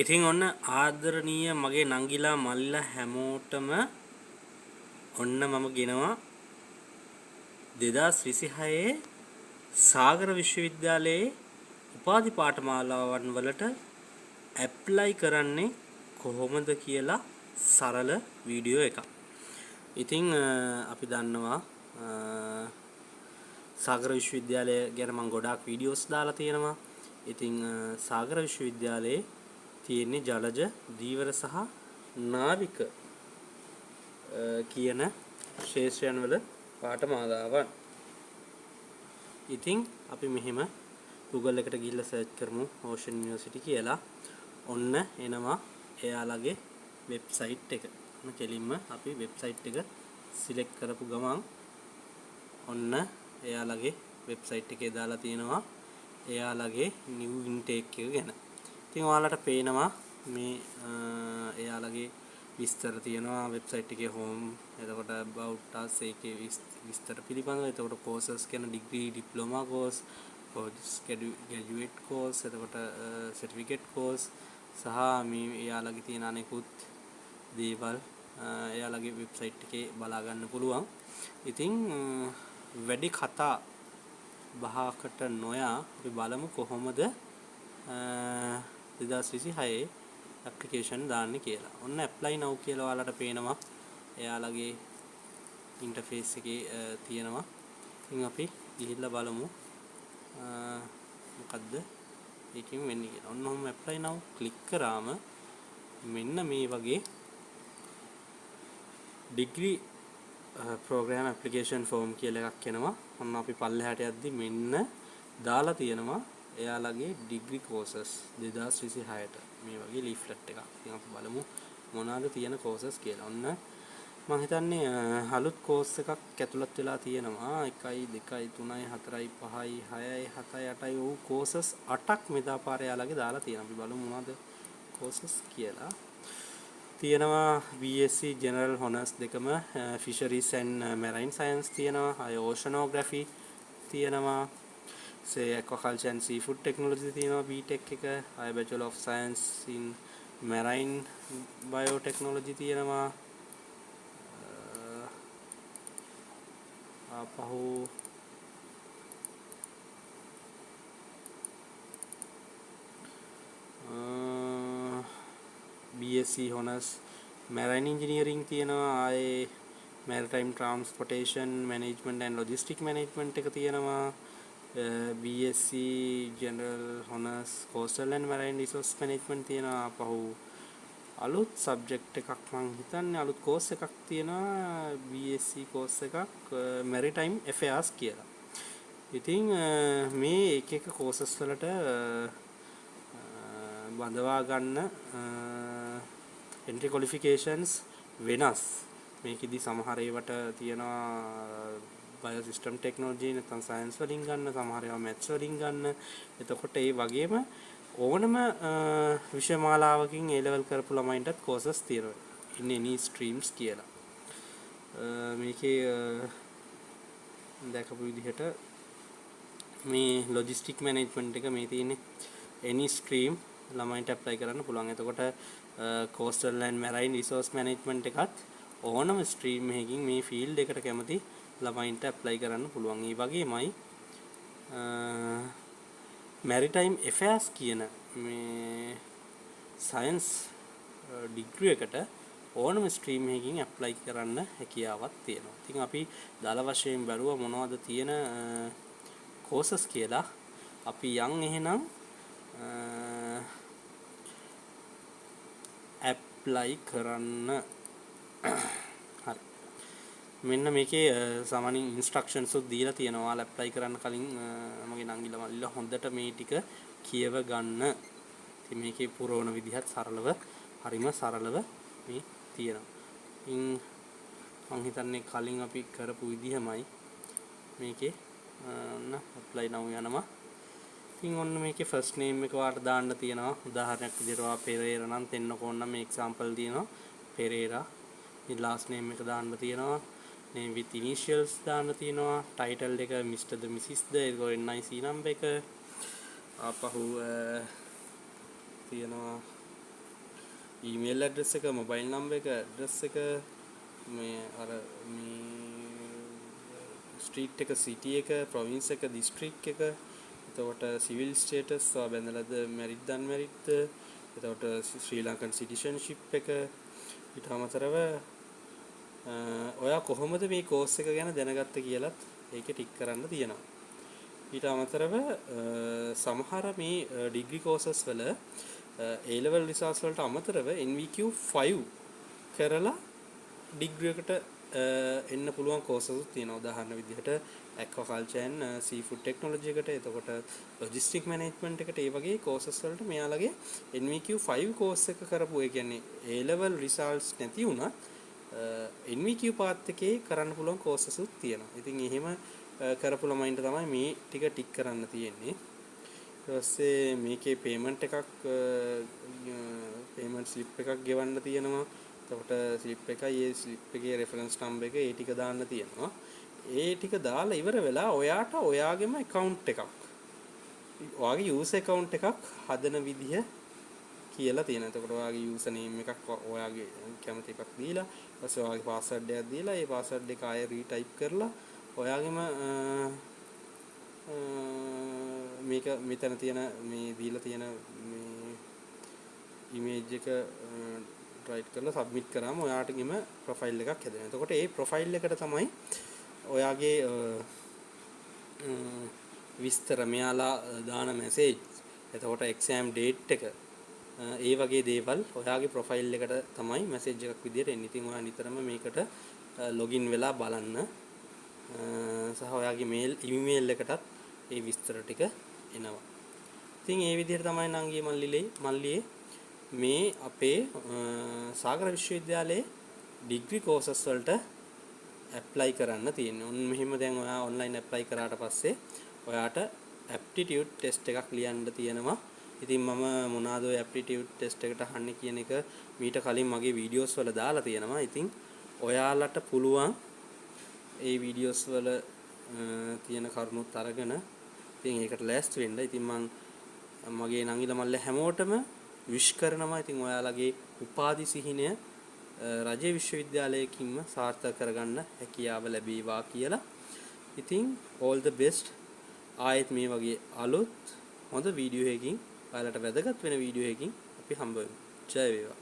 ඉතින් ඔන්න ආදරණීය මගේ නංගිලා මල්ලිලා හැමෝටම ඔන්න මම ගෙනවා 2026 සාගර විශ්වවිද්‍යාලයේ උපාධි පාඨමාලාවන් වලට ඇප්ලයි කරන්නේ කොහොමද කියලා සරල වීඩියෝ එකක්. ඉතින් අපි දන්නවා සාගර විශ්වවිද්‍යාලය ගැන මම ගොඩාක් වීඩියෝස් දාලා තියෙනවා. ඉතින් සාගර විශ්වවිද්‍යාලයේ තියෙන්නේ ජලජ දීවර සහ නාවික කියන ශේෂ්ත්‍රයන් වල පාඨමාලාවන්. ඉතින් අපි මෙහෙම Google එකට ගිහිල්ලා සර්ච් කරමු Ocean University කියලා. ඔන්න එනවා එයාලගේ වෙබ්සයිට් එක. කෙලින්ම අපි වෙබ්සයිට් එක සිලෙක්ට් කරපු ගමන් ඔන්න එයාලගේ වෙබ්සයිට් එකේ දාලා තියෙනවා එයාලගේ new intake එක ගැන. ඉතින් ඔයාලට පේනවා මේ එයාලගේ විස්තර තියෙනවා වෙබ්සයිට් එකේ home. එතකොට about us ඒකේ විස්තර පිළිබඳව. එතකොට courses කියන degree diploma course, graduate course, එතකොට certificate course සහ මේ එයාලගේ තියෙන අනෙකුත් දේවල් එයාලගේ වෙබ්සයිට් එකේ බලා ගන්න පුළුවන්. ඉතින් වැඩි කතා බහකට නොයා අපි බලමු කොහොමද 2026 ඇප්ලිකේෂන් දාන්නේ කියලා. ඔන්න apply now කියලා ඔයාලට පේනවා. එයාලගේ ඉන්ටර්ෆේස් එකේ තියෙනවා. ඉතින් අපි ගිහිල්ලා බලමු මොකද්ද ඒකෙන් වෙන්නේ කියලා. ඔන්න ඔහොම apply now ක්ලික් කරාම මෙන්න මේ වගේ degree program application form කියලා එකක් එනවා. ඔන්න අපි පල්ලෙහාට යද්දි මෙන්න දාලා තියෙනවා එයාලගේ degree courses 2026ට මේ වගේ leaflet එකක්. ඉතින් අපි බලමු මොනවාද තියෙන courses කියලා. ඔන්න මම හිතන්නේ අලුත් course එකක් ඇතුළත් වෙලා තියෙනවා. 1 2 3 4 5 6 7 8 ඔව් courses 8ක් මෙදා පාරේ එයාලගේ දාලා තියෙනවා. අපි බලමු මොනවද courses කියලා. තියෙනවා BSc General Honours දෙකම Fisheries and Marine Science තියෙනවා. Oceanography තියෙනවා. Aquaculture and Seafood Technology තියෙනවා BTech එක. Bachelor of Science in Marine Biotechnology තියෙනවා. ආපහු BSc Honours Marine Engineering තියෙනවා. ආයේ Maritime Transportation Management and Logistic Management එක තියෙනවා. BSc General Honours Coastal and Marine Resource Management තියෙනවා. ආපහු අලුත් subject එකක් මං හිතන්නේ අලුත් course එකක් තියෙනවා BSc course එකක් Maritime Affairs කියලා. ඉතින් මේ එක එක courses වලට බඳවා ගන්න entry qualifications වෙනස්. මේකෙදි සමහර ඒවාට තියෙනවා biosystem technology නැත්නම් science වලින් ගන්න, සමහර ඒවා maths වලින් ගන්න. එතකොට ඒ වගේම ඕනම විෂය මාලාවකින් A level කරපු ළමයින්ටත් courses තියෙනවා. in any streams කියලා. මේකේ දැකපු විදිහට මේ logistic management එක මේ තියෙන්නේ any stream ළමයින්ට apply කරන්න පුළුවන්. එතකොට coastal and marine resource management එකත් ඕනම stream එකකින් මේ field එකට කැමති ළමයින්ට apply කරන්න පුළුවන්. ඒ වගේමයි Maritime Affairs කියන මේ science degree එකට ඕනම stream එකකින් apply කරන්න හැකියාවක් තියෙනවා. ඉතින් අපි දල වශයෙන් බැලුවා මොනවද තියෙන courses කියලා. අපි යන් එහෙනම් apply කරන්න. හරි. මෙන්න මේකේ සාමාන්‍ය instructions උත් දීලා තියෙනවා. ඔයාලා apply කරන්න කලින් මගේ නංගිලා මල්ලිලා හොඳට මේ ටික කියව ගන්න. ඉතින් මේකේ පුරවන විදිහත් සරලව, හරිම සරලව මේ තියෙනවා. ඉතින් මම හිතන්නේ කලින් අපි කරපු විදිහමයි මේකේ ඔන්න apply now යනවා. ඉතින් ඔන්න මේකේ first name එක වාට දාන්න තියෙනවා. උදාහරණයක් විදිහට ඔයා පෙරේරා නම් දෙන්නකො ඕන නම් මේ example තියෙනවා පෙරේරා. ඉතින් last name එක දාන්න තියෙනවා. name with initials දාන්න තියෙනවා. title එක Mr. ද Mrs. ද ඒක NIC number එක. ආපහු තියෙනවා ඊමේල් ඇඩ්‍රස් එක, මොබයිල් නම්බර් එක, ඇඩ්‍රස් එක, මේ අර මේ ස්ට්‍රීට් එක, සිටි එක, ප්‍රොවින්ස් එක, දිස්ත්‍රික් එක, එතකොට සිවිල් ස්ටේටස් ඔයා බැඳලාද මැරිඩ්ද අන්මැරිඩ්ද, එතකොට ශ්‍රී ලංකන් සිටිසන්ෂිප් එක, ඊට අමතරව ඔයා කොහොමද මේ කෝස් එක ගැන දැනගත්තේ කියලත් ඒකේ ටික් කරන්න තියෙනවා. ඊට අමතරව සමහර මේ ඩිග්‍රී කෝසස් වල A level රිසල්ට්ස් වලට අමතරව NVQ 5 කරලා ඩිග්‍රී එකට එන්න පුළුවන් කෝසස් තියෙනවා. උදාහරණ විදිහට aquaculture and seafood technology එකට, එතකොට logistic management එකට, ඒ වගේ කෝසස් වලට මෙයාලගේ NVQ 5 කෝස් එක කරපු, ඒ කියන්නේ A level results නැති වුණත් NVQ පාත් එකේ කරන්න පුළුවන් කෝසස් උත් තියෙනවා. ඉතින් එහෙම කරපු ළමයින්ට තමයි මේ ටික ටික් කරන්න තියෙන්නේ. ඊට පස්සේ මේකේ පේමන්ට් ස්ලිප් එකක් ගෙවන්න තියෙනවා. එතකොට ස්ලිප් එකයි ඒ ස්ලිප් එකේ රෙෆරන්ස් නම්බර් එක ඒ ටික දාන්න තියෙනවා. ඒ ටික දාලා ඉවර වෙලා ඔයාට ඔයාගේම account එකක්, ඔයාගේ user account එකක් හදන විදිහ කියලා තියෙනවා. එතකොට ඔයාගේ user name එකක් ඔයාගේ කැමති එකක් දීලා, ඊපස්සේ ඔයාගේ password එකක් දීලා, ඒ password එක ආයෙ රීටයිප් කරලා ඔයාගේම මේක මෙතන තියෙන මේ දීලා තියෙන මේ ඉමේජ් එක රයිට් කරලා සබ්මිට් කරාම ඔයාටගෙම ප්‍රොෆයිල් එකක් හැදෙනවා. එතකොට ඒ ප්‍රොෆයිල් එකට තමයි ඔයාගේ විස්තර, මෙයාලා දාන මැසේජ්, එතකොට එක්සෑම් ඩේට් එක, ඒ වගේ දේවල් ඔයාගේ ප්‍රොෆයිල් එකට තමයි මැසේජ් එකක් විදියට එන්නේ. ඉතින් ඔයා නිතරම මේකට ලොගින් වෙලා බලන්න. සහ ඔයාගේ ඊමේල් එකටත් ඒ විස්තර ටික එනවා. ඉතින් ඒ විදිහට තමයි නංගී මල්ලියේ මේ අපේ සාගර විශ්වවිද්‍යාලයේ ඩිග්‍රී කෝසස් වලට ඇප්ලයි කරන්න තියෙන්නේ. මෙහෙම දැන් ඔයා ඔන්ලයින් ඇප්ලයි කරාට පස්සේ ඔයාට ඇප්ටිටියුඩ් ටෙස්ට් එකක් ලියන්න තියෙනවා. ඉතින් මම මොනවාද ඔය ඇප්ටිටියුඩ් ටෙස්ට් එකට අහන්නේ කියන එක මීට කලින් මගේ වීඩියෝස් වල දාලා තියෙනවා. ඉතින් ඔයාලට පුළුවන් ඒ වීඩියෝස් වල තියෙන කරුණුත් අරගෙන ඉතින් ඒකට ලෑස්ති වෙන්න. ඉතින් මගේ නංගිල මල්ල හැමෝටම විශ් කරනවා. ඉතින් ඔයාලගේ උපාධි සිහිනය රජයේ විශ්වවිද්‍යාලයකින්ම සාර්ථක කරගන්න හැකියාව ලැබේවා කියලා. ඉතින් all the best. ආයෙත් මේ වගේ අලුත් හොඳ වීඩියෝ එකකින් ඔයාලට වැදගත් වෙන වීඩියෝ එකකින් අපි හම්බ වෙමු. ජය වේවා.